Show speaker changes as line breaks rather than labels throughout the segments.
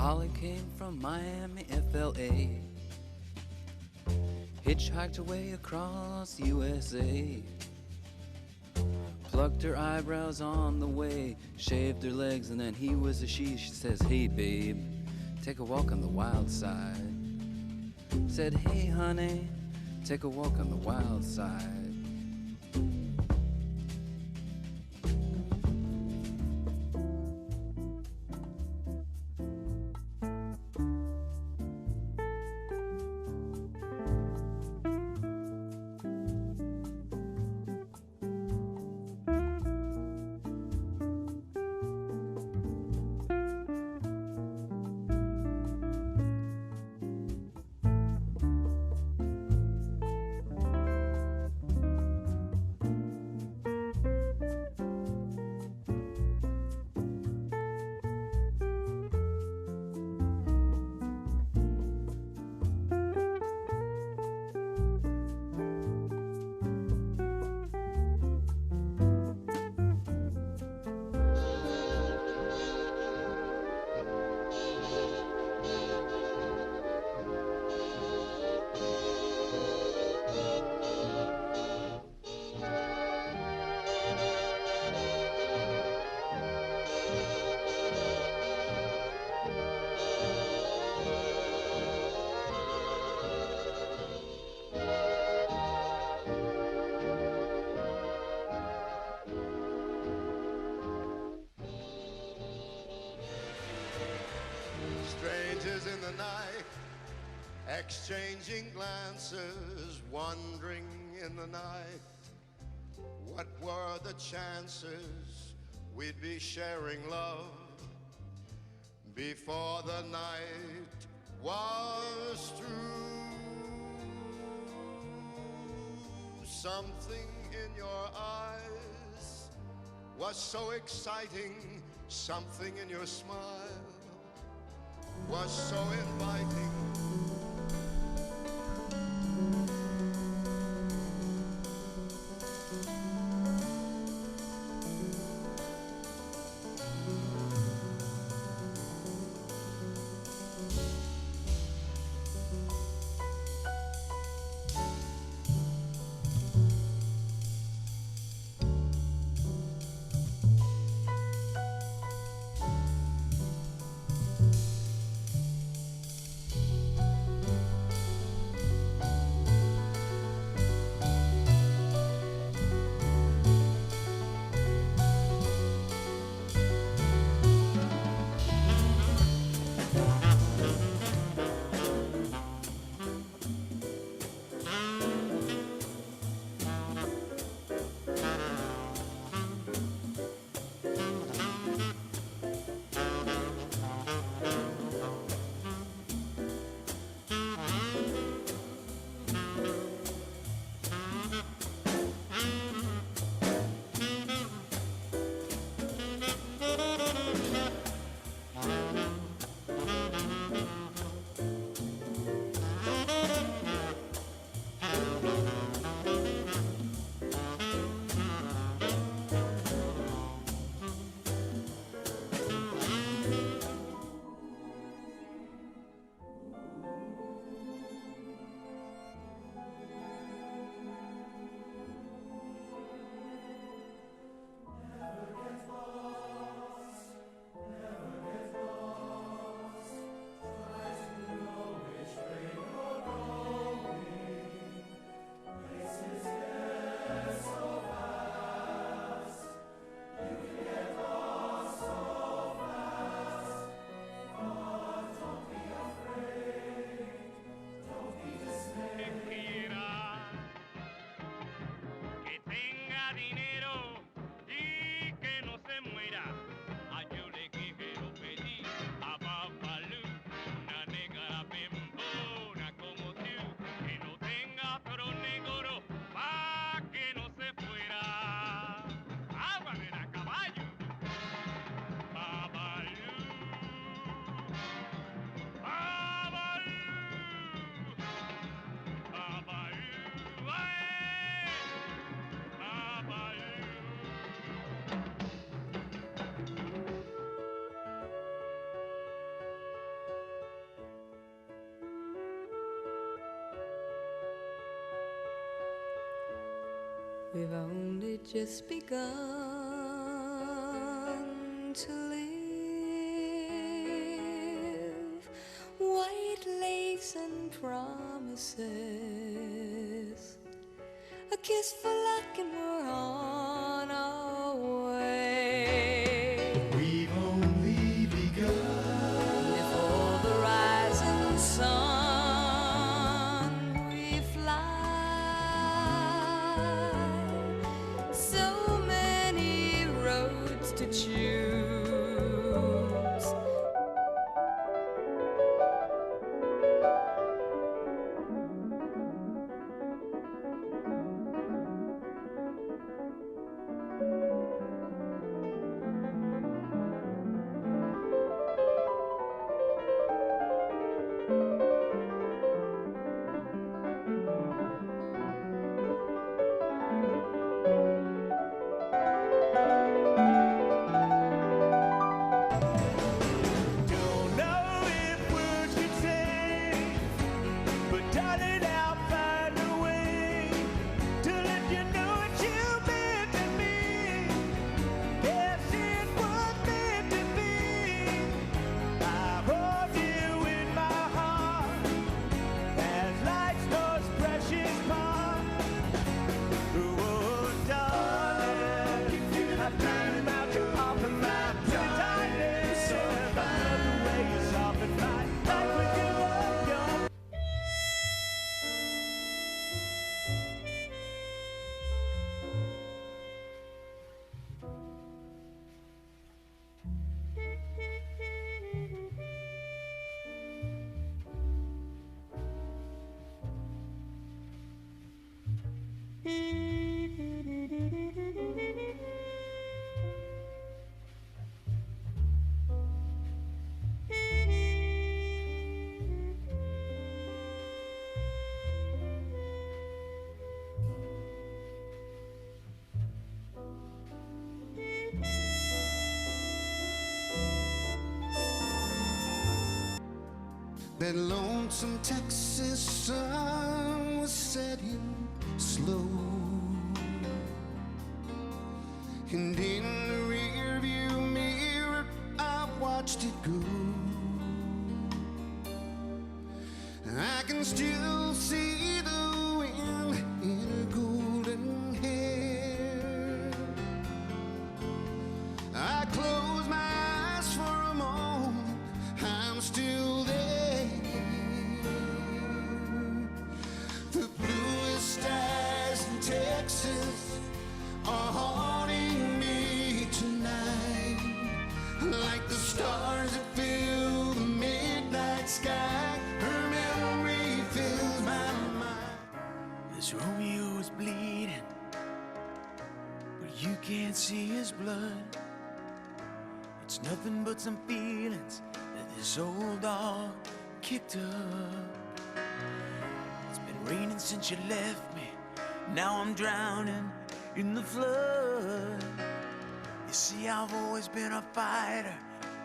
Holly came from Miami, FLA, hitchhiked away across USA, plucked her eyebrows on the way, shaved her legs, and then he was a she. She says, hey babe, take a walk on the wild side. Said, hey honey, take a walk on the wild side.
Strangers in the night, exchanging glances, wandering in the night. What were the chances we'd be sharing love before the night was through? Something in your eyes was so exciting, something in your smile was so inviting.
We've only just begun to live. White lace and promises, a kiss for luck and we're on our way.
We've only begun.
Before the rising sun we fly. So many roads to choose.
Don't know if words can say, but darling, I'll find a way to let you know what you meant to me. Guess it was meant to be. I hold you in my heart as life's most precious part. Oh, darling, if you have time out to offer my darling, so about the way you soften my life with your love.
That lonesome Texas sun was setting slow, and in the rearview mirror I watched it go. I can still see the wind in her golden hair. I close my eyes for a moment, I'm still there. The bluest skies in Texas are haunting me tonight, like the stars that fill the midnight sky. Her memory fills my mind.
This Romeo is bleeding, but you can't see his blood. It's nothing but some feelings that this old dog kicked up. It's been raining since you left me, now I'm drowning in the flood. You see, I've always been a fighter,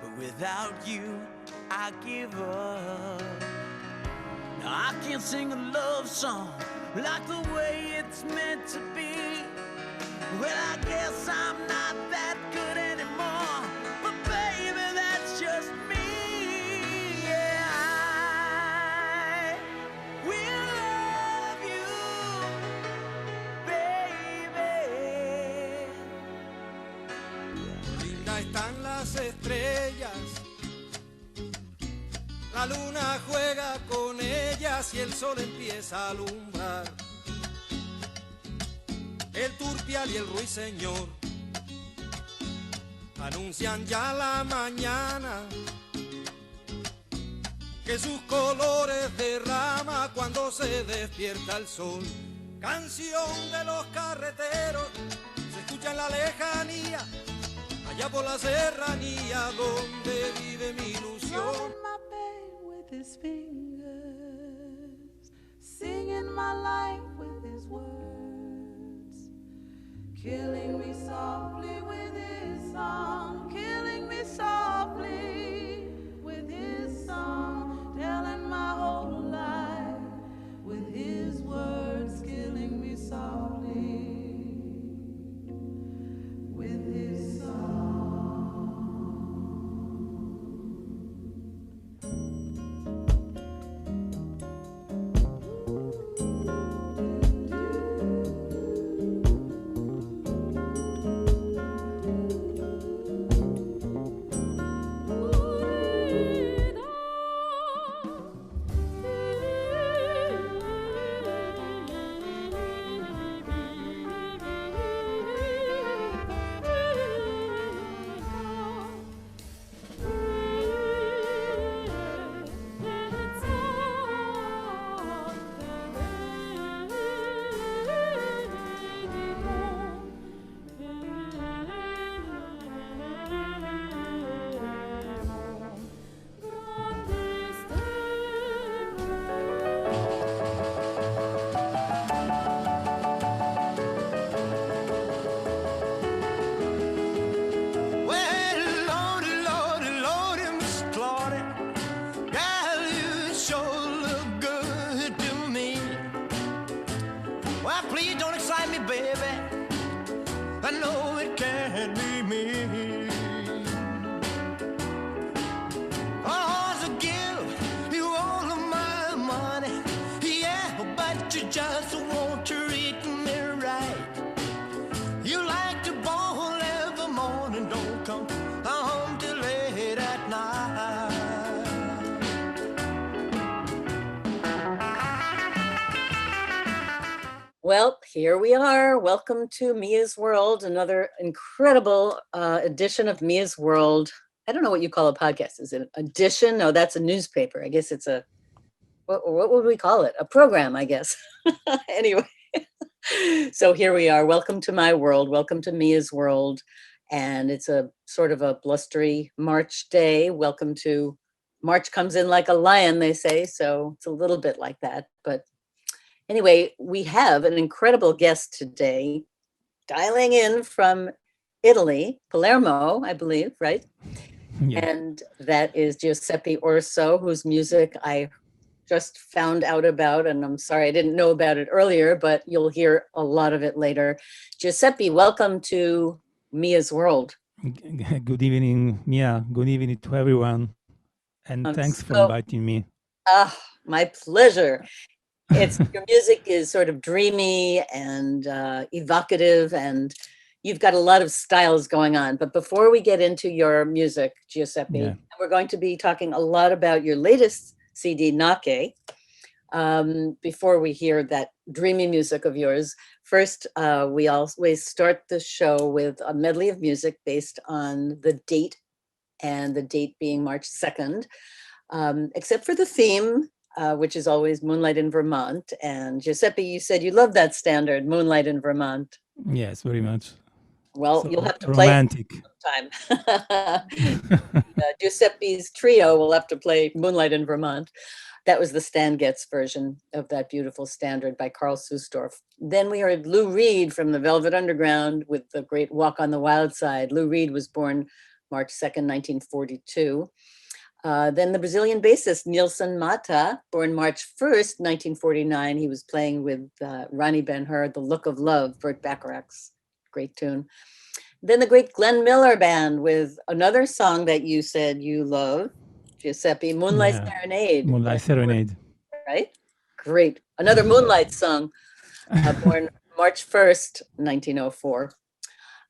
but without you, I give up. Now I can't sing a love song like the way it's meant to be. Well, I guess I'm not that good anymore, but baby, that's just me. Yeah, I will love you, baby.
Lindas están las estrellas, la luna juega con ellas y el sol empieza a alumbrar. El turpial y el ruiseñor anuncian ya la mañana, que sus colores derrama cuando se despierta el sol. Canción de los carreteros se escucha en la lejanía, allá por la serranía donde vive mi ilusión.
Drumming my bed with his fingers, singing my life with his words, killing me softly with his song, killing me softly with his song, telling my whole life with his words, killing me softly.
Well, please don't excite me, baby. I know it can't be me. I want to give you all of my money, yeah, but you just won't treat me right. You like to ball every morning, don't come home till late at night.
Well, here we are. Welcome to Mia's World, another incredible edition of Mia's World. I don't know what you call a podcast. Is it an edition? No, that's a newspaper. I guess it's a, what would we call it? A program, I guess. Anyway, so here we are. Welcome to my world. Welcome to Mia's World. And it's a sort of a blustery March day. Welcome to March comes in like a lion, they say. So it's a little bit like that. But anyway, we have an incredible guest today, dialing in from Italy, Palermo, I believe, right?
Yeah.
And that is Giuseppe Urso, whose music I just found out about, and I'm sorry I didn't know about it earlier, but you'll hear a lot of it later. Giuseppe, welcome to Mia's World.
Good evening, Mia. Good evening to everyone. And thanks for inviting me.
My pleasure. Your music is sort of dreamy and evocative, and you've got a lot of styles going on. But before we get into your music, Giuseppe, we're going to be talking a lot about your latest CD, Nake. Before we hear that dreamy music of yours, first, we always start the show with a medley of music based on the date, and the date being March 2nd, except for the theme, which is always Moonlight in Vermont. And Giuseppe, you said you love that standard, Moonlight in Vermont.
Yes, very much.
Well,
So
you'll have to
romantic.
play it sometime. Giuseppe's trio will have to play Moonlight in Vermont. That was the Stan Getz version of that beautiful standard by Carl Susdorf. Then we heard Lou Reed from the Velvet Underground with the great Walk on the Wild Side. Lou Reed was born March 2nd, 1942. Then the Brazilian bassist Nilson Mata, born March 1st, 1949. He was playing with Ronnie Ben-Hur, The Look of Love, Burt Bacharach's great tune. Then the great Glenn Miller Band with another song that you said you love, Giuseppe, Moonlight Serenade.
Moonlight Serenade.
Right? Great. Another Moonlight song, born March 1st, 1904.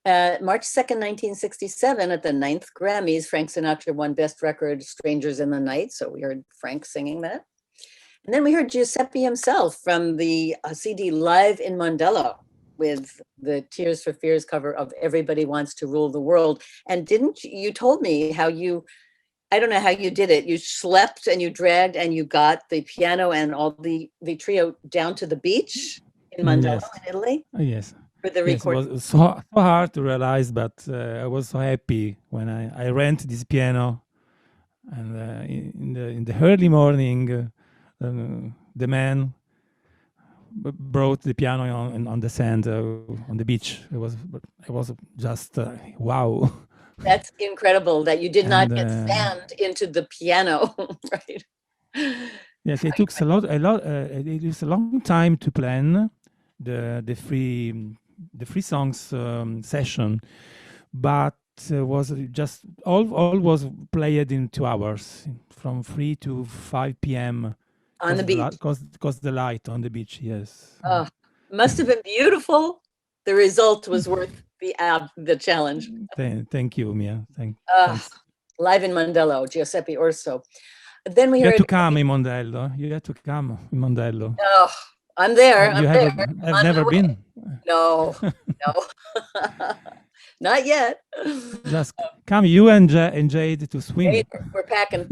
March 2nd, 1967, at the 9th Grammys, Frank Sinatra won Best Record, Strangers in the Night. So we heard Frank singing that. And then we heard Giuseppe himself from the CD Live in Mondello with the Tears for Fears cover of Everybody Wants to Rule the World. And didn't you told me how you, I don't know how you did it. You slept and you dragged and you got the piano and all the trio down to the beach in Mondello in Italy?
Yes.
For the
Yes, it was so hard to realize, but I was so happy when I rent this piano, and in the early morning, the man brought the piano on the sand on the beach. It was just wow.
That's incredible that you did not get sand into the piano, right?
Yes, it took a lot. It is a long time to plan the free songs session, but was just all was played in 2 hours, from 3 to 5 p.m.
on the beach.
Because the light on the beach, yes.
Oh, must have been beautiful. The result was worth the challenge.
Thank you, Mia. Thanks.
Live in Mondello, Giuseppe Urso. Then we
you
heard.
have to come in Mondello. You have to come in Mondello.
Oh, I'm there.
I've never been.
No, not yet.
Just come, you and Jade, to swim.
We're packing.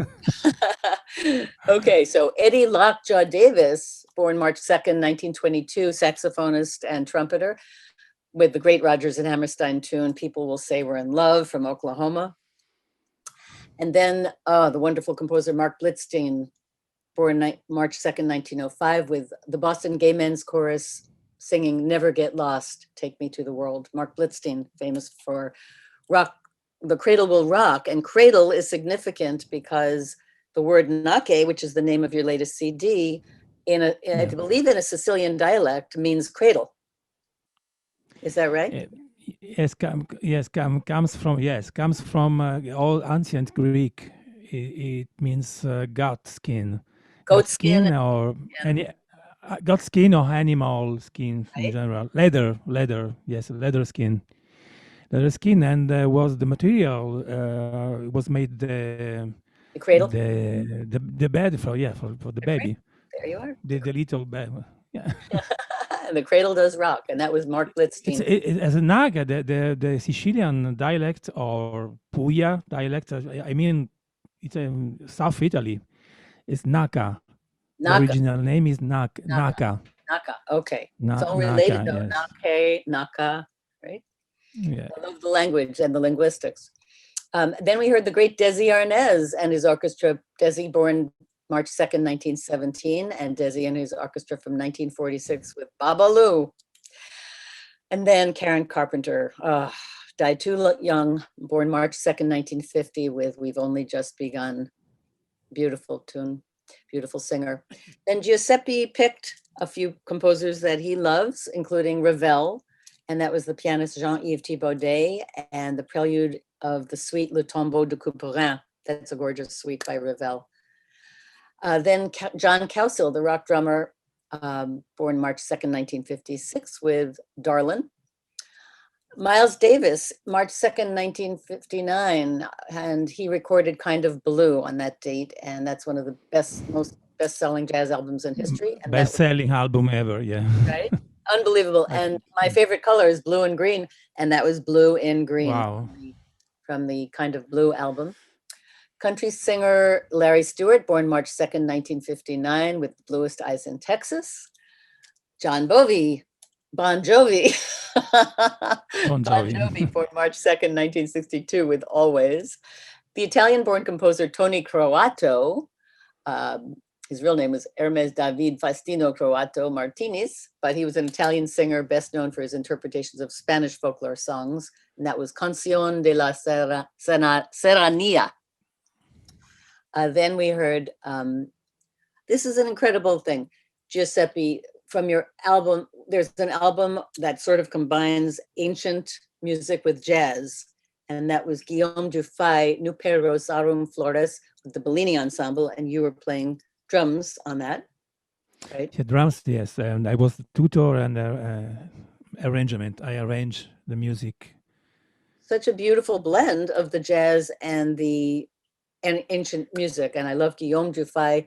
Okay, so Eddie Lockjaw Davis, born March 2nd, 1922, saxophonist and trumpeter, with the great Rodgers and Hammerstein tune, People Will Say We're in Love, from Oklahoma. And then the wonderful composer Mark Blitzstein, born March 2nd, 1905, with the Boston Gay Men's Chorus singing Never Get Lost, Take Me to the World. Mark Blitzstein, famous for rock, The Cradle Will Rock. And cradle is significant because the word Nake, which is the name of your latest CD, I believe in a Sicilian dialect means cradle. Is that right?
Yes, comes from old ancient Greek. It means goat skin,
Goat skin,
or any goat skin or animal skin in
right?
general. Leather, yes, leather skin, and was the material. Was made
The cradle.
the bed for for the
The cradle.
baby,
There you are.
the little baby. Yeah.
And the cradle does rock, and that was Mark Blitzstein.
As a Naga, the Sicilian dialect or Puglia dialect. I mean, it's South Italy. It's Naka. The
Naka,
original name is Naka.
Naka. Okay, it's all related
Naka.
though.
Yes.
Nake, Naka, right?
Yeah.
I love the language and the linguistics. Then we heard the great Desi Arnaz and his orchestra. Desi, born March 2nd, 1917, and Desi and his orchestra from 1946 with Babalu. And then Karen Carpenter died too young, born March 2nd, 1950 with We've Only Just Begun. Beautiful tune, beautiful singer. Then Giuseppe picked a few composers that he loves, including Ravel, and that was the pianist Jean-Yves Thibaudet, and the prelude of the suite Le Tombeau de Couperin. That's a gorgeous suite by Ravel. Then John Cowsill, the rock drummer, born March 2nd, 1956, with Darlin. Miles Davis, March 2nd, 1959, and he recorded Kind of Blue on that date, and that's one of the most best-selling jazz albums in history. And
Best-selling album ever, yeah.
Right? Unbelievable. And my favorite color is blue and green, and that was Blue in Green.
Wow.
From the Kind of Blue album. Country singer Larry Stewart, born March 2nd, 1959, with Bluest Eyes in Texas. Bon Jovi, born March 2nd, 1962, with Always. The Italian-born composer Tony Croatto, his real name was Hermes David Faustino Croatto Martinez, but he was an Italian singer best known for his interpretations of Spanish folklore songs, and that was Canción de la Serranía. Then we heard, this is an incredible thing, Giuseppe, from your album, there's an album that sort of combines ancient music with jazz, and that was Guillaume Dufay, Nuper Rosarum Flores, with the Bellini Ensemble, and you were playing drums on that, right?
Yeah, drums, yes, and I was the tutor and arrangement. I arranged the music.
Such a beautiful blend of the jazz and ancient music, and I love Guillaume Dufay.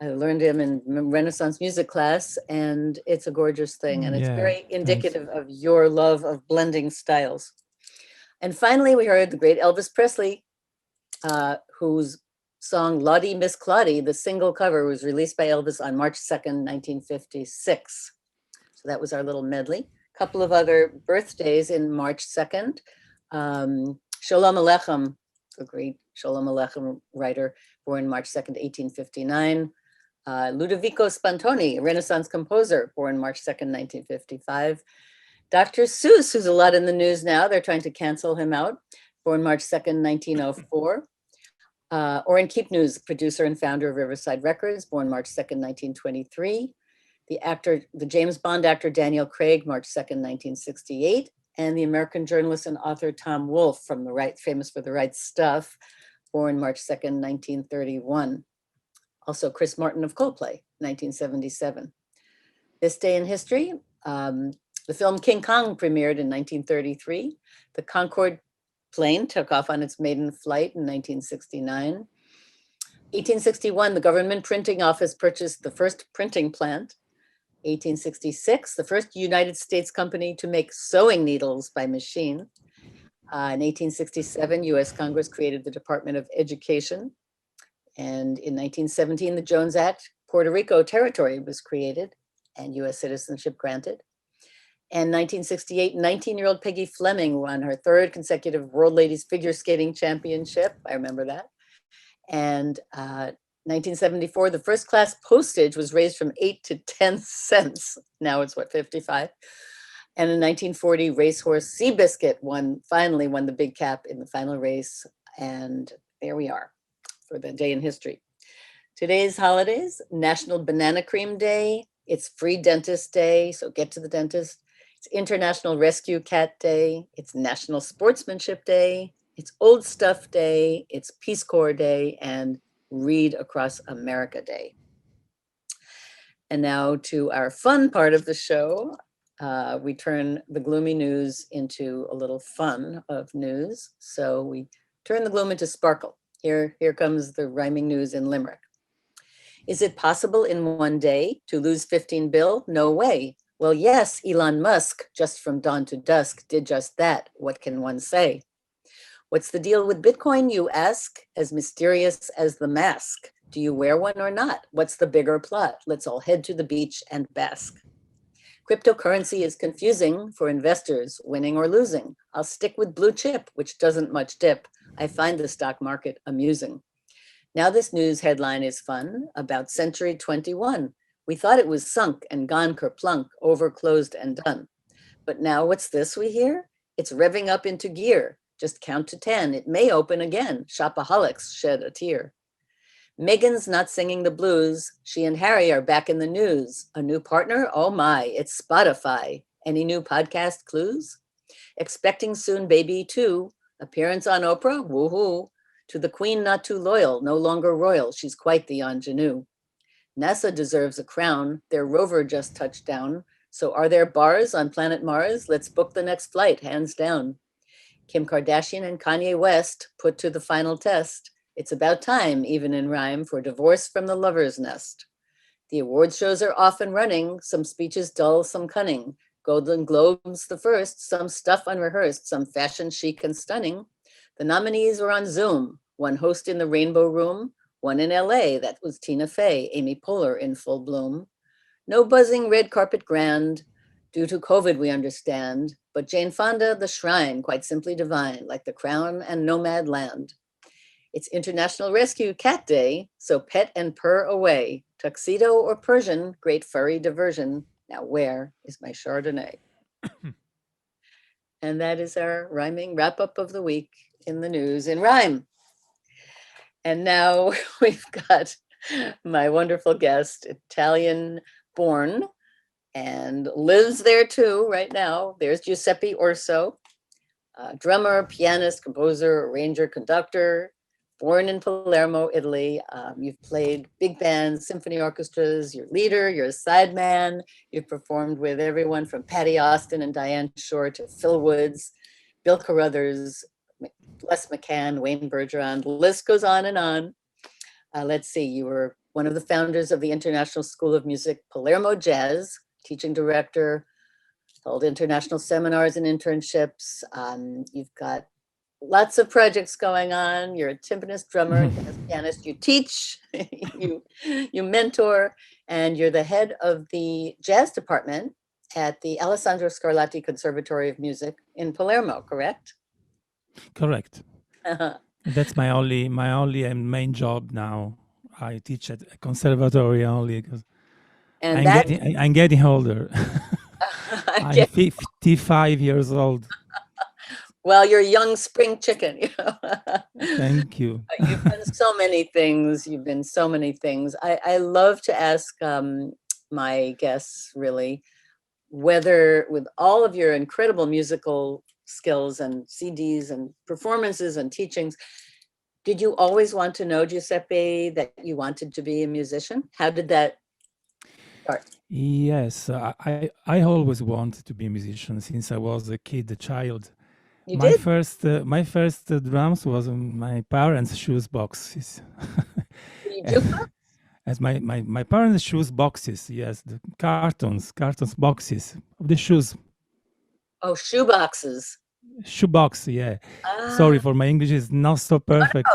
I learned him in Renaissance music class, and it's a gorgeous thing, and it's very indicative of your love of blending styles. And finally, we heard the great Elvis Presley, whose song Lottie Miss Claudie, the single cover, was released by Elvis on March 2nd, 1956. So that was our little medley. A couple of other birthdays in March 2nd. Sholem Aleichem, the great Sholem Aleichem writer, born March 2nd, 1859. Ludovico Spantoni, a Renaissance composer, born March 2nd, 1955. Dr. Seuss, who's a lot in the news now, they're trying to cancel him out, born March 2nd, 1904. Orrin Keepnews, producer and founder of Riverside Records, born March 2nd, 1923. The James Bond actor Daniel Craig, March 2nd, 1968. And the American journalist and author Tom Wolfe, famous for The Right Stuff, born March 2nd, 1931. Also Chris Martin of Coldplay, 1977. This day in history, the film King Kong premiered in 1933. The Concorde plane took off on its maiden flight in 1969. 1861, the government printing office purchased the first printing plant. 1866, the first United States company to make sewing needles by machine. In 1867, US Congress created the Department of Education. And in 1917, the Jones Act, Puerto Rico Territory was created and US citizenship granted. And 1968, 19-year-old Peggy Fleming won her third consecutive World Ladies Figure Skating Championship. I remember that. And 1974, the first class postage was raised from 8 to 10 cents. Now it's 55. And in 1940, racehorse Seabiscuit finally won the big cap in the final race. And there we are for the day in history. Today's holidays: National Banana Cream Day. It's Free Dentist Day, so get to the dentist. It's International Rescue Cat Day. It's National Sportsmanship Day. It's Old Stuff Day. It's Peace Corps Day and Read Across America Day. And now to our fun part of the show. We turn the gloomy news into a little fun of news. So we turn the gloom into sparkle. Here comes the rhyming news in Limerick. Is it possible in one day to lose 15 bill? No way. Well, yes, Elon Musk, just from dawn to dusk, did just that. What can one say? What's the deal with Bitcoin, you ask? As mysterious as the mask. Do you wear one or not? What's the bigger plot? Let's all head to the beach and bask. Cryptocurrency is confusing for investors, winning or losing. I'll stick with blue chip, which doesn't much dip. I find the stock market amusing. Now this news headline is fun, about Century 21. We thought it was sunk and gone kerplunck, over, closed, and done. But now what's this we hear? It's revving up into gear. Just count to 10, it may open again. Shopaholics shed a tear. Meghan's not singing the blues. She and Harry are back in the news. A new partner? Oh my, it's Spotify. Any new podcast clues? Expecting soon baby too. Appearance on Oprah? Woohoo. To the queen not too loyal, no longer royal. She's quite the ingenue. NASA deserves a crown. Their rover just touched down. So are there bars on planet Mars? Let's book the next flight, hands down. Kim Kardashian and Kanye West put to the final test. It's about time, even in rhyme, for divorce from the lover's nest. The awards shows are off and running, some speeches dull, some cunning. Golden Globes the first, some stuff unrehearsed, some fashion chic and stunning. The nominees were on Zoom, one host in the Rainbow Room, one in LA, that was Tina Fey, Amy Poehler in full bloom. No buzzing red carpet grand, due to COVID we understand, but Jane Fonda, the shrine, quite simply divine, like the crown and nomad land. It's International Rescue Cat Day, so pet and purr away. Tuxedo or Persian, great furry diversion. Now where is my Chardonnay? And that is our rhyming wrap-up of the week in the news in rhyme. And now we've got my wonderful guest, Italian born, and lives there too right now. There's Giuseppe Urso, drummer, pianist, composer, arranger, conductor, born in Palermo, Italy. You've played big bands, symphony orchestras, you're leader, you're a sideman. You've performed with everyone from Patty Austin and Diane Shore to Phil Woods, Bill Carruthers, Les McCann, Wayne Bergeron, the list goes on and on. Let's see, you were one of the founders of the International School of Music, Palermo Jazz, teaching director, held international seminars and internships. You've got lots of projects going on. You're a timpanist, drummer, pianist. You teach, you mentor, and you're the head of the jazz department at the Alessandro Scarlatti Conservatory of Music in Palermo, correct?
Correct. That's my only and main job now. I teach at a conservatory only because I'm getting older. I'm 55 years old.
Well, you're a young spring chicken. You know?
Thank you.
You've done so many things. You've been so many things. I love to ask my guests, really, whether with all of your incredible musical skills and CDs and performances and teachings, did you always want to know, Giuseppe, that you wanted to be a musician? How did that start?
Yes, I always wanted to be a musician since I was a kid, a child.
You
my
did?
first drums was in my parents' shoes boxes.
You do?
As my parents' shoes boxes, yes, the cartons boxes of the shoes.
Oh, shoe boxes.
Shoe box, yeah. Sorry for my English is not so perfect.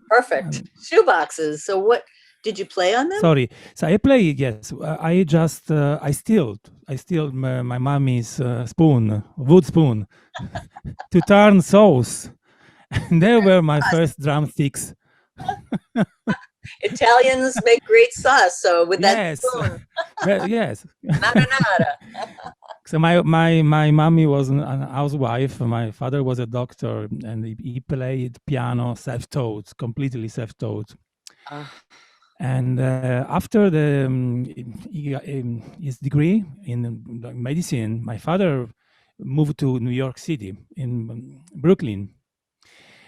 Perfect. Shoe boxes. So what, did you play on them?
Sorry. So I play, yes. I just, I steal my mommy's spoon, wood spoon, to turn sauce. And they were my first drumsticks.
Italians make great sauce, so with that spoon.
Yes.
Nada.
So my mommy was a housewife. My father was a doctor, and he played piano self-taught, completely self-taught. And after his degree in medicine, my father moved to New York City in Brooklyn,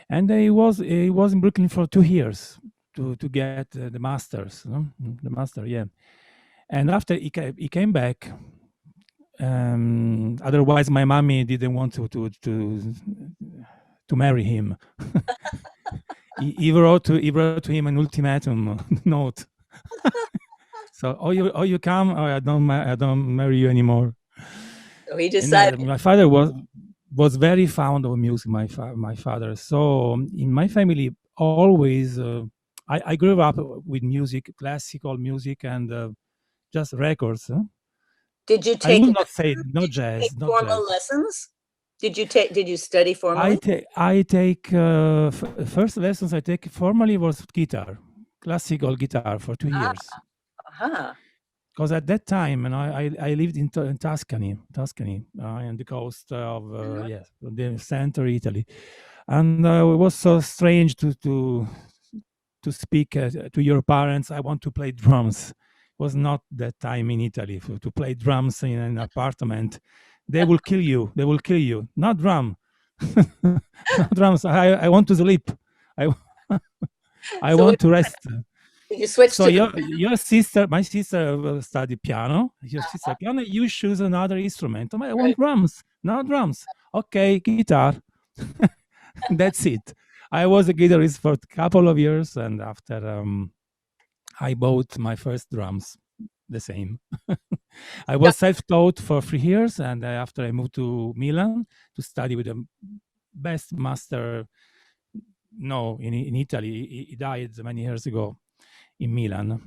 and he was in Brooklyn for 2 years to get the masters, no? The master, yeah. And after he came back, otherwise my mommy didn't want to marry him. he wrote to him an ultimatum note. So, or you come, or I don't marry you anymore.
So he
And
decided.
my father was very fond of music. My father. So in my family, always I grew up with music, classical music, and just records. Huh?
Did you
I
take
will not say no
take
jazz, not
formal
jazz.
lessons? Did you study formally?
I take first lessons I take formally was guitar, classical guitar for 2 years.
Aha.
Because at that time, and I lived in Tuscany, in the coast of yes, the center Italy, and it was so strange to speak to your parents. I want to play drums. It was not that time in Italy to play drums in an apartment. They will kill you. They will kill you. Not drum, not drums. I want to sleep. I I
So
want to rest.
you switched
So
to the
your sister, my sister will study piano. Your sister piano. You choose another instrument. I want
right.
drums. No drums. Okay, guitar. That's it. I was a guitarist for a couple of years, and after I bought my first drums. The same. I was self-taught for 3 years, and after I moved to Milan to study with the best master. No, in Italy, he died many years ago in Milan.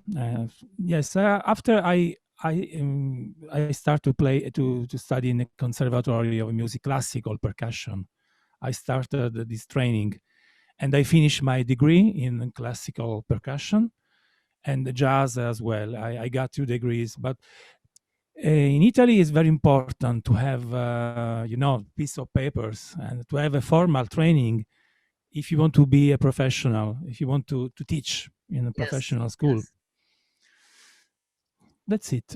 Yes, after I start to play to study in the Conservatory of Music, classical percussion. I started this training, and I finished my degree in classical percussion and jazz as well. I got 2 degrees, but in Italy it's very important to have piece of papers and to have a formal training if you want to be a professional, if you want to teach in a
Yes.
professional school.
Yes.
That's it.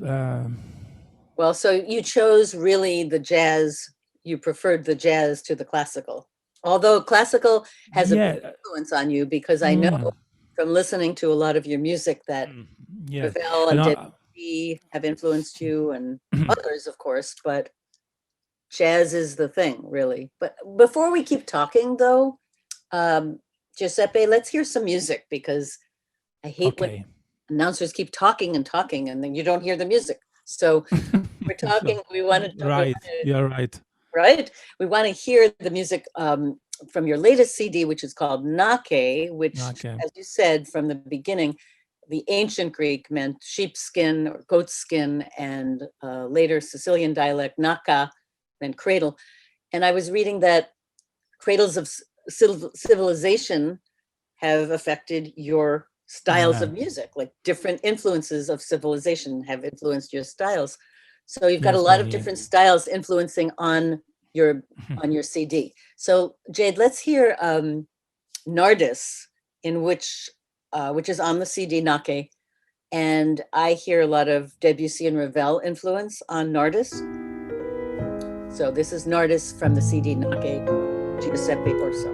Well, so you chose really the jazz. You preferred the jazz to the classical, although classical has a big
Yeah,
influence on you because I know
yeah,
from listening to a lot of your music that
yeah.
Ravel
And
and Debussy have influenced you, and others, of course, but jazz is the thing, really. But before we keep talking, though, Giuseppe, let's hear some music because I hate when
okay.
announcers keep talking and talking and then you don't hear the music. So we're talking, we want to,
Right, you're right.
right? We want to hear the music from your latest CD, which is called Nake, which,
Okay.
as you said from the beginning, the ancient Greek meant sheepskin or goat skin, and later Sicilian dialect, naka, meant cradle. And I was reading that cradles of civilization have affected your styles
Yeah.
of music, like different influences of civilization have influenced your styles. So you've got a
Yes,
lot of
many.
different styles influencing on your CD. So Jade, let's hear Nardis, in which is on the CD Nake, and I hear a lot of Debussy and Ravel influence on Nardis. So this is Nardis from the CD Nake, Giuseppe Urso.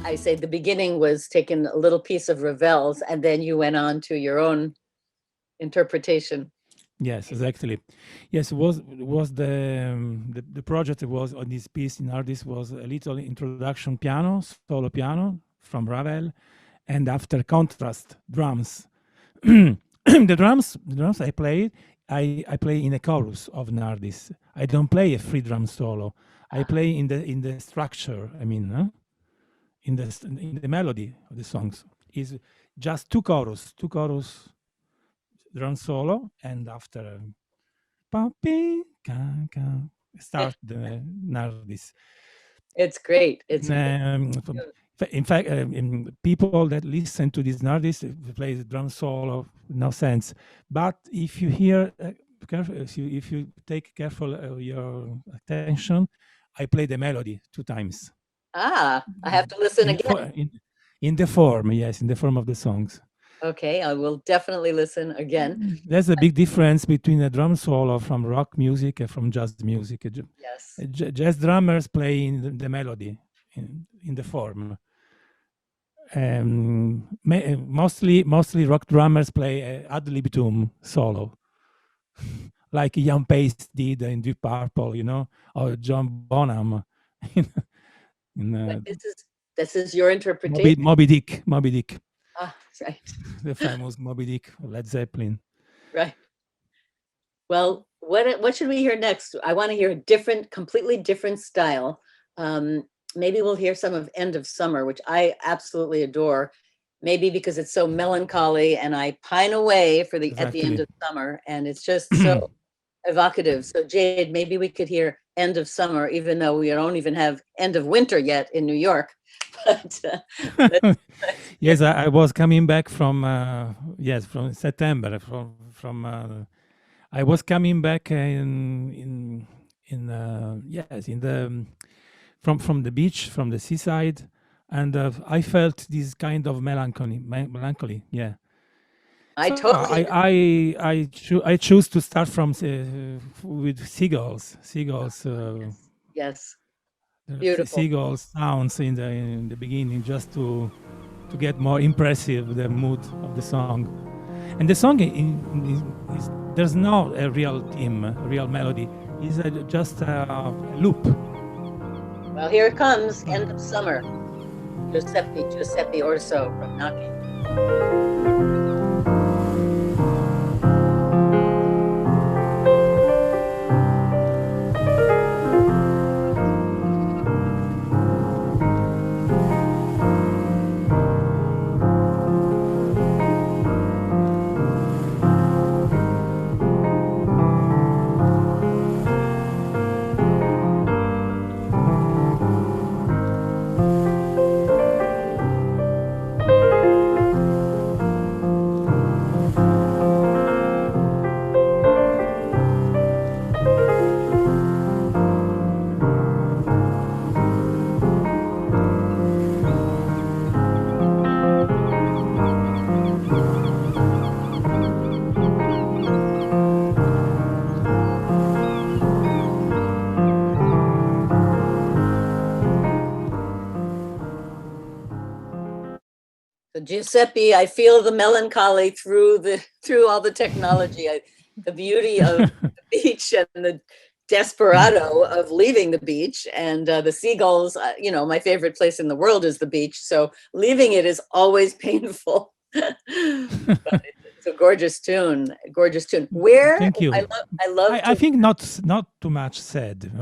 I say the beginning was taking a little piece of Ravel's, and then you went on to your own interpretation.
Yes, exactly. Yes, it was the project was on this piece in artist was a little introduction piano, solo piano from Ravel, and after contrast drums. The drums I play in a chorus of Nardis. I don't play a free drum solo. I play in the structure. I mean, in the melody of the songs is just two chorus drum solo, and after Papi, start the Nardis.
It's great. It's
In fact, people that listen to these Nardis play the drum solo, no sense. But if you hear, if you take careful your attention, I play the melody 2 times.
I have to listen
in,
again.
in the form, yes, in the form of the songs.
Okay, I will definitely listen again.
There's a big difference between a drum solo from rock music and from jazz music.
Yes.
Jazz drummers play in the melody, in the form. Mostly rock drummers play ad libitum solo, like Ian Pace did in Deep Purple, or John Bonham.
This is your interpretation.
Moby Dick.
Right.
The famous Moby Dick, Led Zeppelin.
Right. Well, what should we hear next? I want to hear a completely different style. Maybe we'll hear some of End of Summer, which I absolutely adore. Maybe because it's so melancholy, and I pine away at the end of summer, and it's just so evocative. So Jade, maybe we could hear End of Summer, even though we don't even have End of Winter yet in New York. But
yes, I was coming back from September. I was coming back from the beach, from the seaside, and I felt this kind of melancholy. Yeah. I choose to start with seagulls.
Yes. Beautiful.
Seagull sounds in the beginning, just to get more impressive the mood of the song. And the song there's no a real theme, a real melody. It's just a loop.
Well, here it comes, End of Summer. Giuseppe Urso from Naki. Giuseppe, I feel the melancholy through all the technology, the beauty of the beach and the desperado of leaving the beach, and the seagulls. My favorite place in the world is the beach, so leaving it is always painful. But it's a gorgeous tune. Where?
Thank you.
I love.
I think not too much said.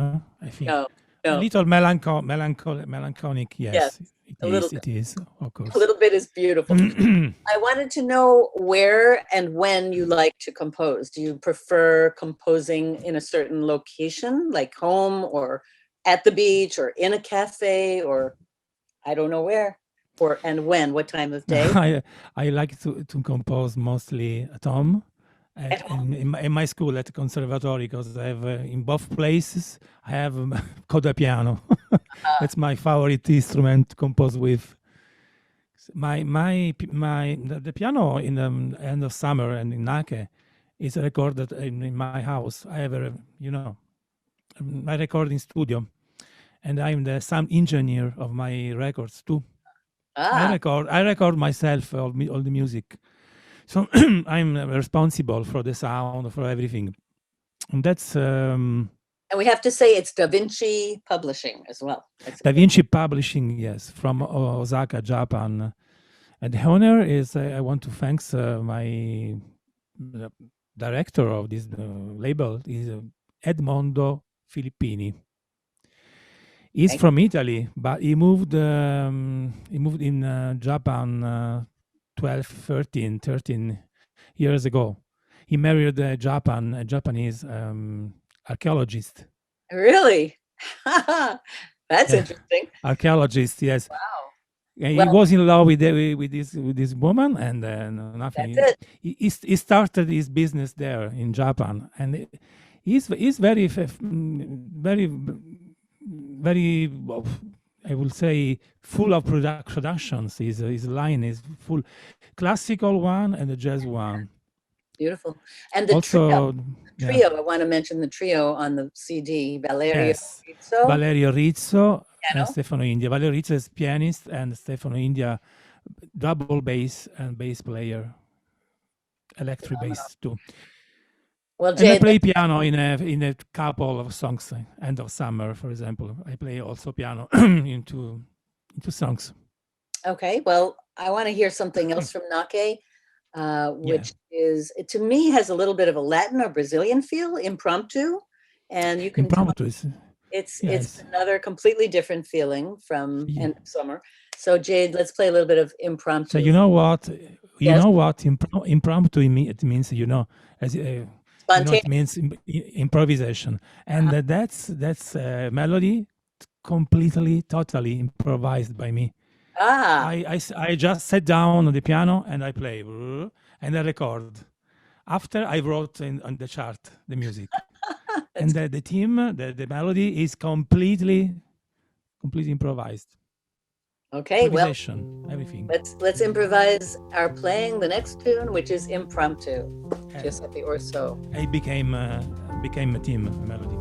I think
no.
A little melancholic. Yes. It is, of course.
A little bit is beautiful. I wanted to know where and when you like to compose. Do you prefer composing in a certain location, like home or at the beach or in a cafe, or I don't know where, and when, what time of day?
I like to compose mostly at home. In my school at the conservatory, because I have in both places I have coda piano. That's my favorite instrument to compose with. The piano in the End of Summer and in Nake is recorded in my house. I have my recording studio, and I'm the sound engineer of my records too.
Ah,
I record myself all the music. So I'm responsible for the sound, for everything. And that's
and we have to say it's Da Vinci Publishing as well. It's
Da Vinci Publishing, yes, from Osaka, Japan. And the honor is I want to thank my director of this label is Edmondo Filippini. He's
Thank
from Italy, but he moved in Japan 12, 13 years ago. He married a Japanese archaeologist.
really. That's
Yeah.
interesting.
Archaeologist, yes.
Wow.
And he
Well,
was in love with this woman, and nothing.
that's it.
He started his business there in Japan, and he's very very well, I will say full of productions. His line is full, classical one and the jazz one.
Beautiful. And the
Also,
trio, I want to mention the trio on the CD, Valerio
yes,
Rizzo,
Valerio Rizzo
piano.
and Stefano India. Valerio Rizzo is pianist, and Stefano India double bass and bass player, electric bass too.
Well,
And I
Jay,
play piano in a couple of songs. End of Summer, for example, I play also piano into songs.
okay. Well, I want to hear something else from Nake, which is, to me, has a little bit of a Latin or Brazilian feel, impromptu. And you can tell
Impromptu is
it's
yes.
another completely different feeling from
Yeah.
End of Summer. So Jade, let's play a little bit of impromptu.
So you know what?
Yes.
Know what impromptu it means. As it
Spontaneous.
means improvisation, and that's melody completely, totally improvised by me.
Ah,
I just sat down on the piano and I play and I record. After I wrote on the chart the music, and the theme, the melody is completely improvised.
okay. Well,
Improvisation, everything.
let's improvise our playing the next tune, which is impromptu.
And
Giuseppe Urso.
I became a theme, a melody.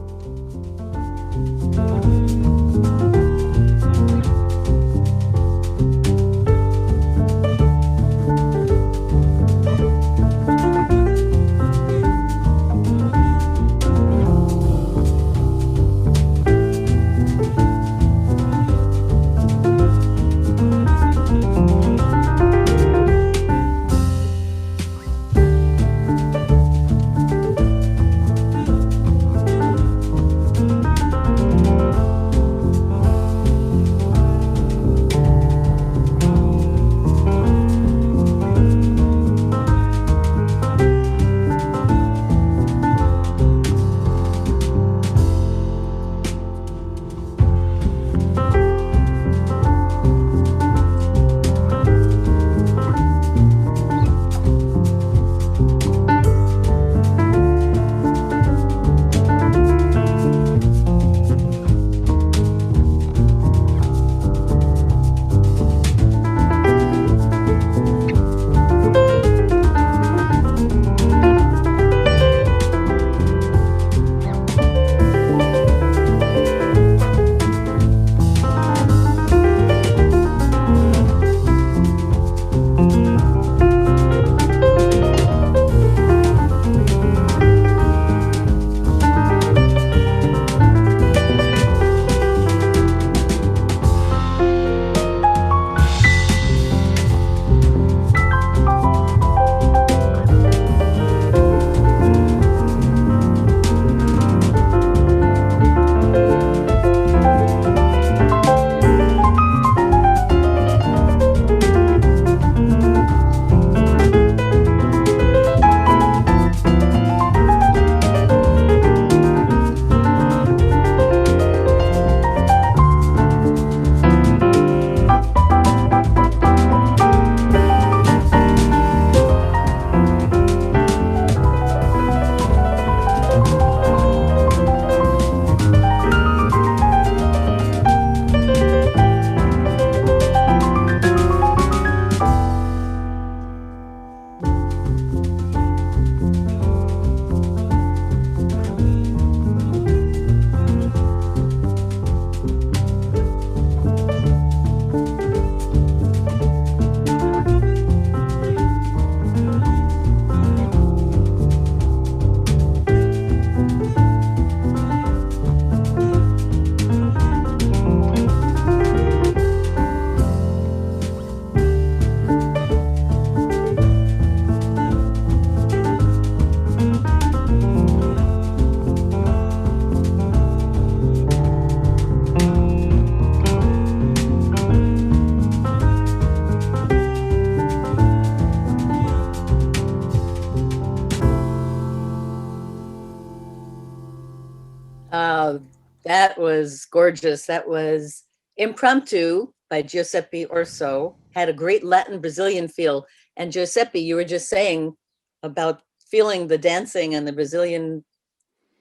That was gorgeous. That was Impromptu by Giuseppe Urso. Had a great Latin Brazilian feel. And Giuseppe, you were just saying about feeling the dancing and the Brazilian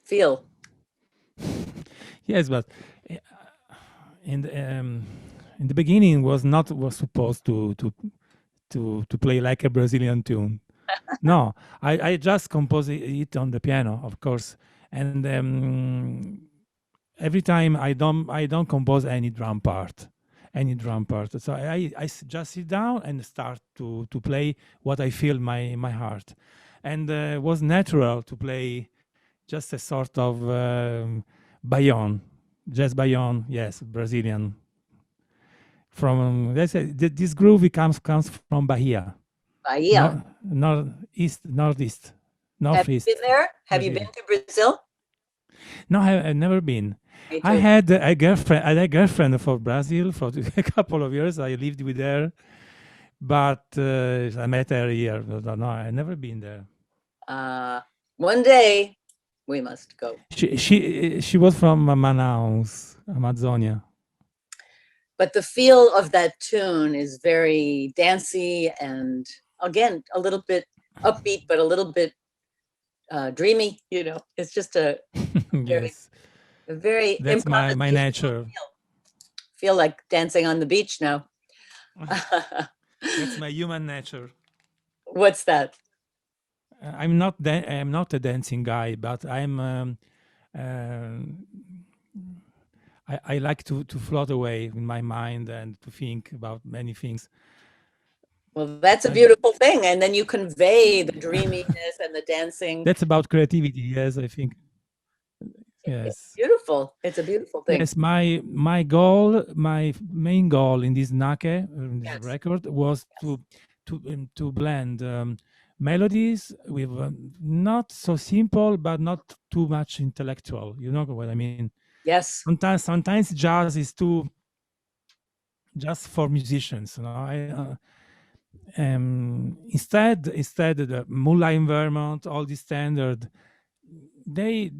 feel.
Yes, but uh, in the beginning was supposed to play like a Brazilian tune. No, I just compose it on the piano, of course, and every time I don't compose any drum part, any drum part. So just sit down and start to play what I feel my heart, and was natural to play just a sort of bayon, jazz bayon, yes, Brazilian. From this groove it comes from Bahia,
Bahia.
northeast,
Have you been
northeast
there? Have you
Brazil.
been to Brazil?
No, I've never been.
Me
I
too.
had a girlfriend. I had a girlfriend for Brazil for a couple of years. I lived with her, but I met her here. No, I never been there.
One day we must go.
She was from Manaus, Amazonia.
But the feel of that tune is very dancey and again a little bit upbeat, but a little bit dreamy. You know, it's just a
Yes,
very
that's my
improvisational
nature.
feel like dancing on the beach now.
That's my human nature.
What's that?
I'm not a dancing guy, but I like to float away in my mind and to think about many things.
Well, that's a beautiful thing, and then you convey the dreaminess and the dancing.
That's about creativity, yes, I think.
It's
Yes.
beautiful. It's a beautiful thing.
Yes, my main goal in this Nake, in this
Yes.
record, was to blend melodies with not so simple, but not too much intellectual. You know what I mean?
Yes.
Sometimes jazz is too just for musicians. You know, instead the Mullah environment, all the standard, they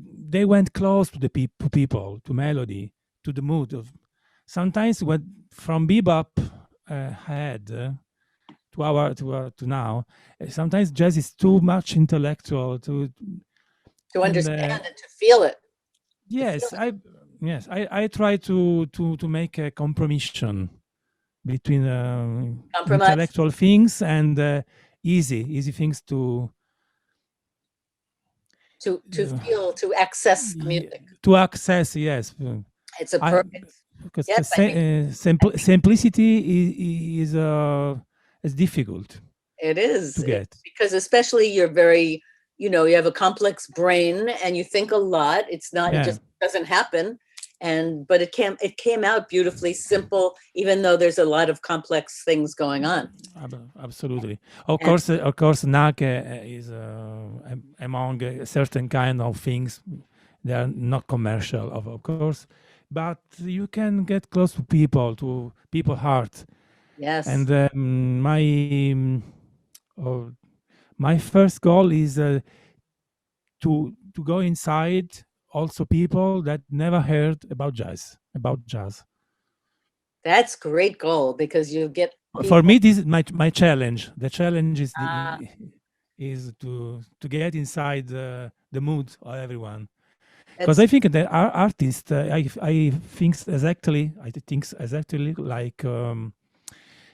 went close to the people, to melody, to the mood of. Sometimes what from bebop had to now, sometimes jazz is too much intellectual to
understand and to feel it.
Yes, I try to make a compromission between intellectual things and easy things to
feel, to access music.
To access, yes.
It's a perfect.
Because
yes,
simplicity is difficult.
It is
to get
because especially you're very, you have a complex brain and you think a lot. It's not, it just doesn't happen. But it came out beautifully simple, even though there's a lot of complex things going on.
Absolutely. Of course, Nake is among a certain kind of things. They are not commercial, of course, but you can get close to people's heart.
Yes.
And my first goal is to go inside also people that never heard about jazz.
That's great goal because you get people.
For me, this is my challenge. The challenge is to get inside the mood of everyone. Because I think that our artist, I think exactly like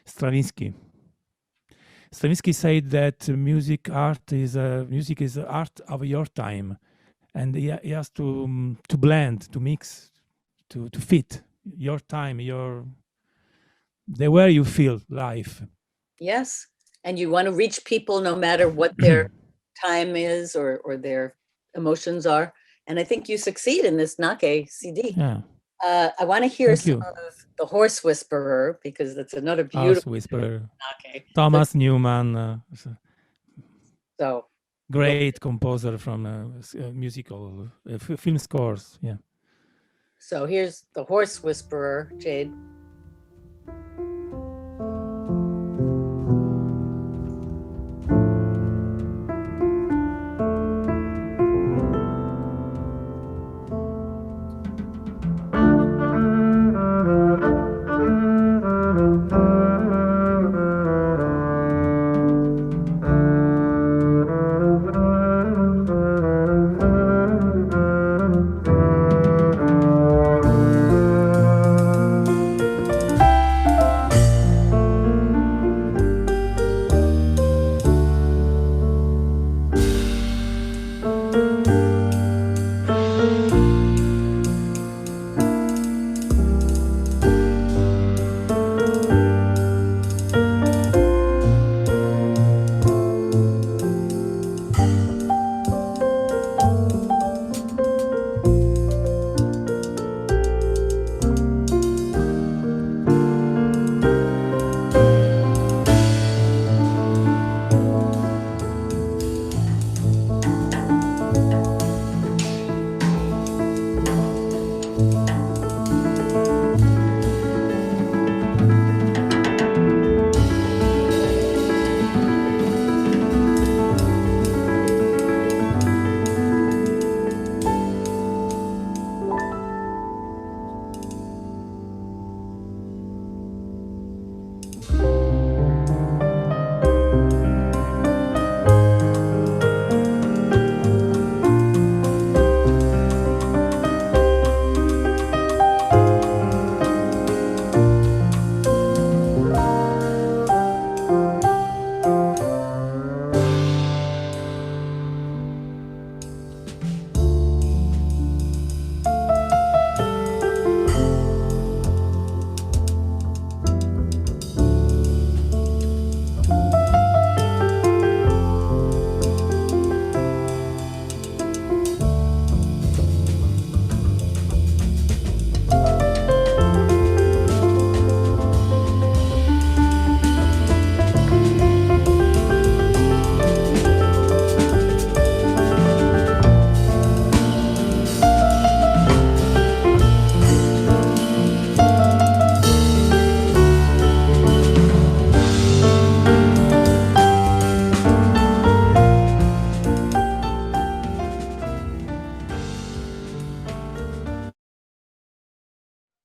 Stravinsky. Stravinsky said that music is the art of your time, and he has to blend, to mix, to fit your time, the way you feel life.
Yes, and you want to reach people no matter what their time is or their emotions are. And I think you succeed in this Nake CD.
Yeah.
I want to hear some of The Horse Whisperer because that's another beautiful
Horse Whisperer.
Nake.
Thomas Newman.
So
great composer from musical film scores. Yeah.
So here's The Horse Whisperer, Jade.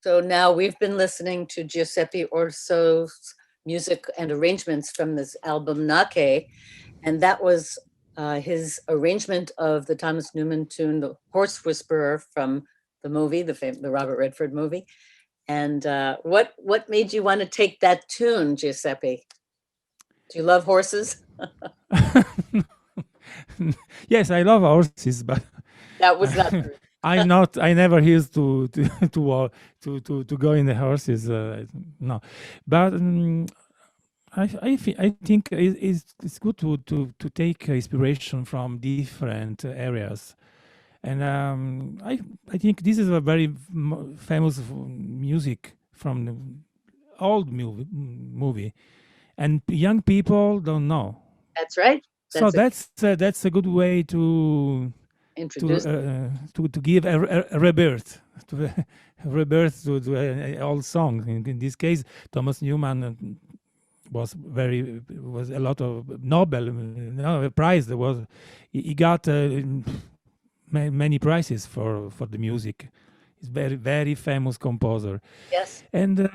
So now we've been listening to Giuseppe Urso's music and arrangements from this album Nake, and that was his arrangement of the Thomas Newman tune, The Horse Whisperer, from the movie, the Robert Redford movie. And what made you want to take that tune, Giuseppe? Do you love horses?
Yes, I love horses, but
That was not true.
I never used to to go in the horses. No, but I think it's good to take inspiration from different areas, and I think this is a very famous music from the old movie, and young people don't know.
That's right.
So that's a good way to
introduce
to give a rebirth to a rebirth to an old song. In this case, Thomas Newman was a lot of Nobel prize. There was he got many prizes for the music. He's very famous composer.
Yes.
And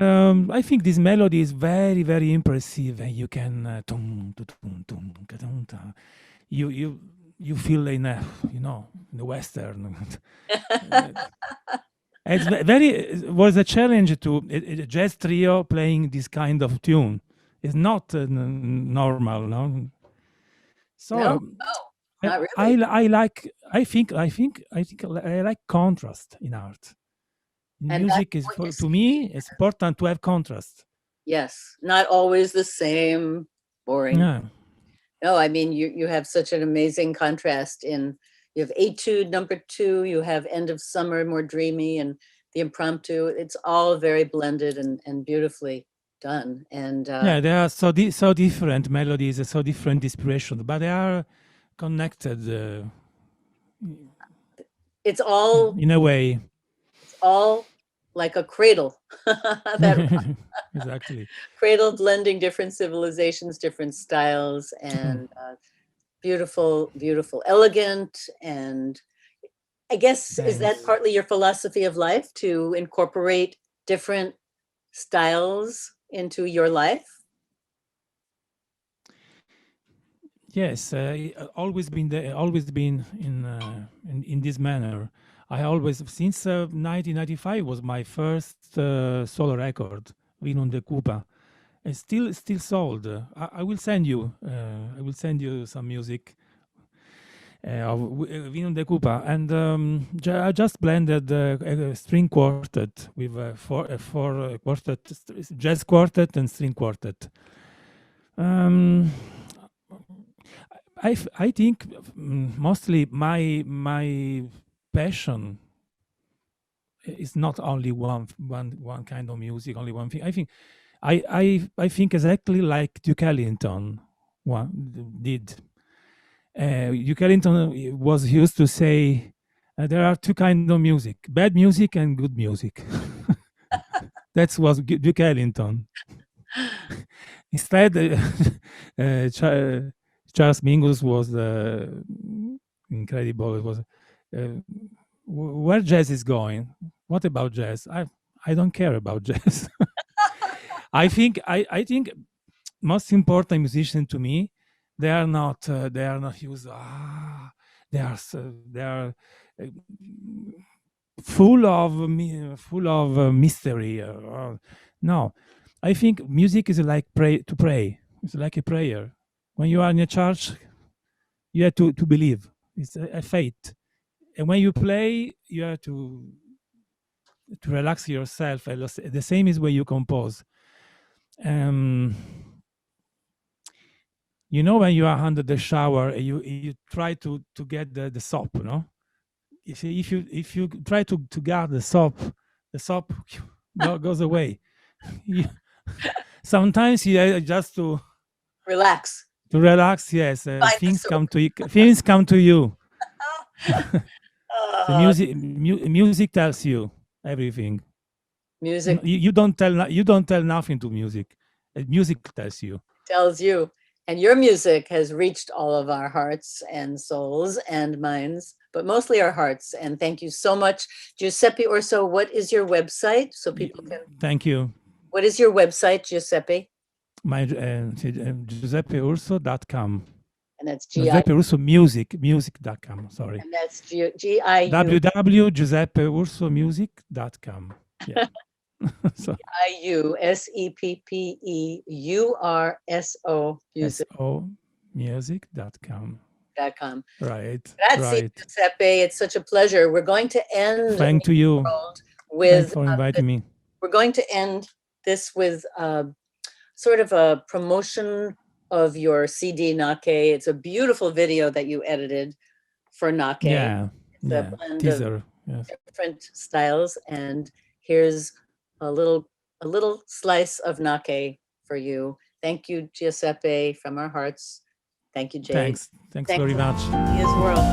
I think this melody is very impressive. And you can you feel in the Western. It was a challenge to a jazz trio playing this kind of tune. It's not normal, no. So
no, not really.
I think I like contrast in art. In music is to me it's important to have contrast.
Yes, not always the same, boring.
Yeah.
No, I mean you have such an amazing contrast in. You have Etude number 2, you have End of Summer, more dreamy, and the Impromptu. It's all very blended and beautifully done. And
yeah, they are so different melodies, so different inspiration, but they are connected.
It's all
in a way.
It's all like a cradle.
Exactly.
Cradle blending different civilizations, different styles, and beautiful, elegant. And I guess, is that partly your philosophy of life, to incorporate different styles into your life?
Yes, always been in this manner. I always, since 1995 was my first solo record, Vino de Cupa. It's still sold. I will send you. I will send you some music of Vino de Cupa, and I just blended a string quartet with four quartet, jazz quartet and string quartet. I think mostly my passion is not only one kind of music, only one thing. I think exactly like Duke Ellington did. Duke Ellington was used to say there are two kinds of music: bad music and good music. That was Duke Ellington. Instead, Charles Mingus was incredible. It was where jazz is going. What about jazz? I don't care about jazz. I think most important musicians to me, they are not used. They are full of mystery. No, I think music is like to pray. It's like a prayer. When you are in a church, you have to believe. It's a faith. And when you play, you have to relax yourself. The same is when you compose. When you are under the shower, you try to get the soap, no? If you try to guard the soap goes away. Sometimes you just to
relax.
To relax, yes. Things come to you. Things come to you. The music tells you everything.
Music.
You don't tell nothing to music. Music tells you.
Tells you. And your music has reached all of our hearts and souls and minds, but mostly our hearts. And thank you so much, Giuseppe Urso. What is your website so people can?
Thank you.
What is your website, Giuseppe?
My GiuseppeUrso.com.
And that's
Giuseppe Urso music.com. Sorry.
And that's G-I-U.
www.giuseppeursomusic.com. Yeah. So
I-U-S-E-P-P-E-U-R-S-O music.
music.com. Right.
Grazie,
Right.
Giuseppe. It's such a pleasure. We're going to end
Thank to you.
with
Thanks for inviting me.
we're going to end this with sort of a promotion of your CD Nake. It's a beautiful video that you edited for Nake.
Yeah.
It's a blend
Teaser.
of
Yes.
different styles, and here's a little slice of Nake for you. Thank you, Giuseppe, from our hearts. Thank you, Jade.
Thanks very much.
His world.